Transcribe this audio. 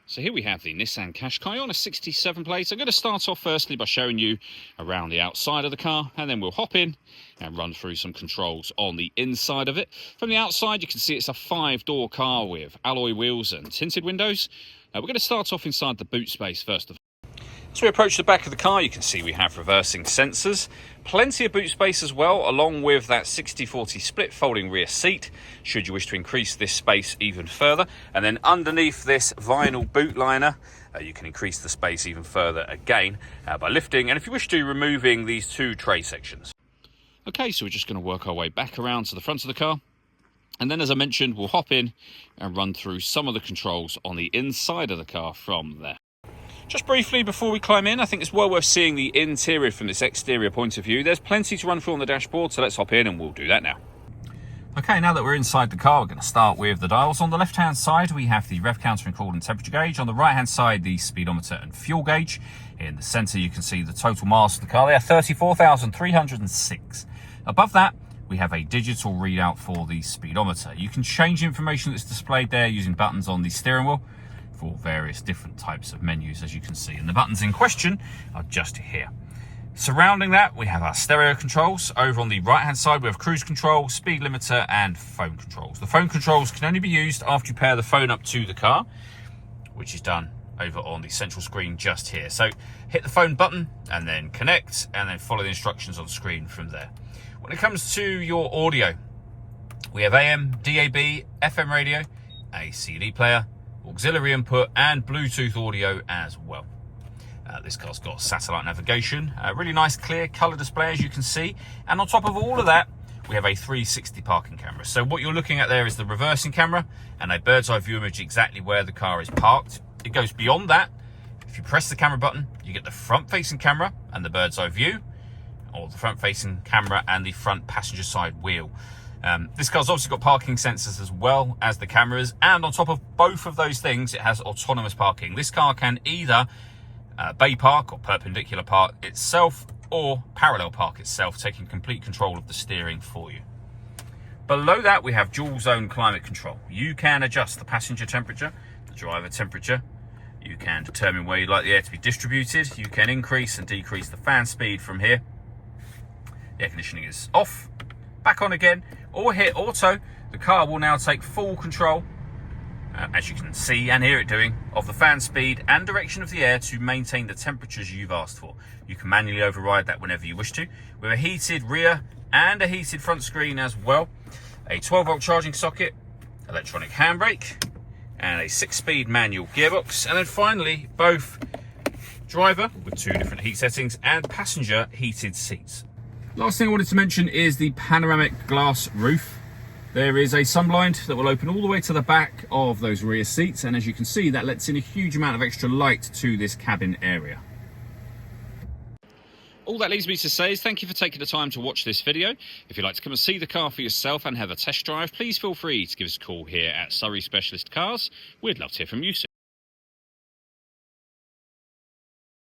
So here we have the Nissan Qashqai on a 67 plate. I'm going to start off firstly by showing you around the outside of the car, and then we'll hop in and run through some controls on the inside of it. From the outside, you can see it's a 5-door car with alloy wheels and tinted windows. We're going to start off inside the boot space first of all. As we approach the back of the car, you can see we have reversing sensors, plenty of boot space as well, along with that 60-40 split folding rear seat, should you wish to increase this space even further. And then underneath this vinyl boot liner, you can increase the space even further again by lifting, and if you wish to, removing these two tray sections. Okay, so we're just going to work our way back around to the front of the car. And then, as I mentioned, we'll hop in and run through some of the controls on the inside of the car from there. Just briefly before we climb in, I think it's well worth seeing the interior from this exterior point of view. There's plenty to run through on the dashboard, so let's hop in and we'll do that now. Okay, now that we're inside the car, we're going to start with the dials. On the left-hand side, we have the rev counter and coolant temperature gauge. On the right-hand side, the speedometer and fuel gauge. In the centre, you can see the total miles of the car there, 34,306. Above that, we have a digital readout for the speedometer. You can change information that's displayed there using buttons on the steering wheel for various different types of menus, as you can see. And the buttons in question are just here. Surrounding that, we have our stereo controls. Over on the right-hand side, we have cruise control, speed limiter, and phone controls. The phone controls can only be used after you pair the phone up to the car, which is done over on the central screen just here. So hit the phone button and then connect, and then follow the instructions on screen from there. When it comes to your audio, we have AM, DAB, FM radio, a CD player, auxiliary input, and Bluetooth audio as well. This car's got satellite navigation, a really nice clear colour display, as you can see, and on top of all of that, we have a 360 parking camera. So what you're looking at there is the reversing camera and a bird's eye view image exactly where the car is parked. It goes beyond that. If you press the camera button, you get the front facing camera and the bird's eye view, or the front facing camera and the front passenger side wheel. This car's obviously got parking sensors as well as the cameras, and on top of both of those things, it has autonomous parking. This car can either bay park or perpendicular park itself, or parallel park itself, taking complete control of the steering for you. Below that, we have dual zone climate control. You can adjust the passenger temperature, the driver temperature. You can determine where you'd like the air to be distributed. You can increase and decrease the fan speed from here. The air conditioning is off, back on again, or hit auto. The car will now take full control, as you can see and hear it doing, of the fan speed and direction of the air to maintain the temperatures you've asked for. You can manually override that whenever you wish to, with a heated rear and a heated front screen as well, a 12-volt charging socket, electronic handbrake, and a 6-speed manual gearbox, and then finally both driver with 2 different heat settings and passenger heated seats. Last thing I wanted to mention is the panoramic glass roof. There is a sunblind that will open all the way to the back of those rear seats, and as you can see, that lets in a huge amount of extra light to this cabin area. All that leaves me to say is thank you for taking the time to watch this video. If you'd like to come and see the car for yourself and have a test drive, please feel free to give us a call here at Surrey Specialist Cars. We'd love to hear from you soon.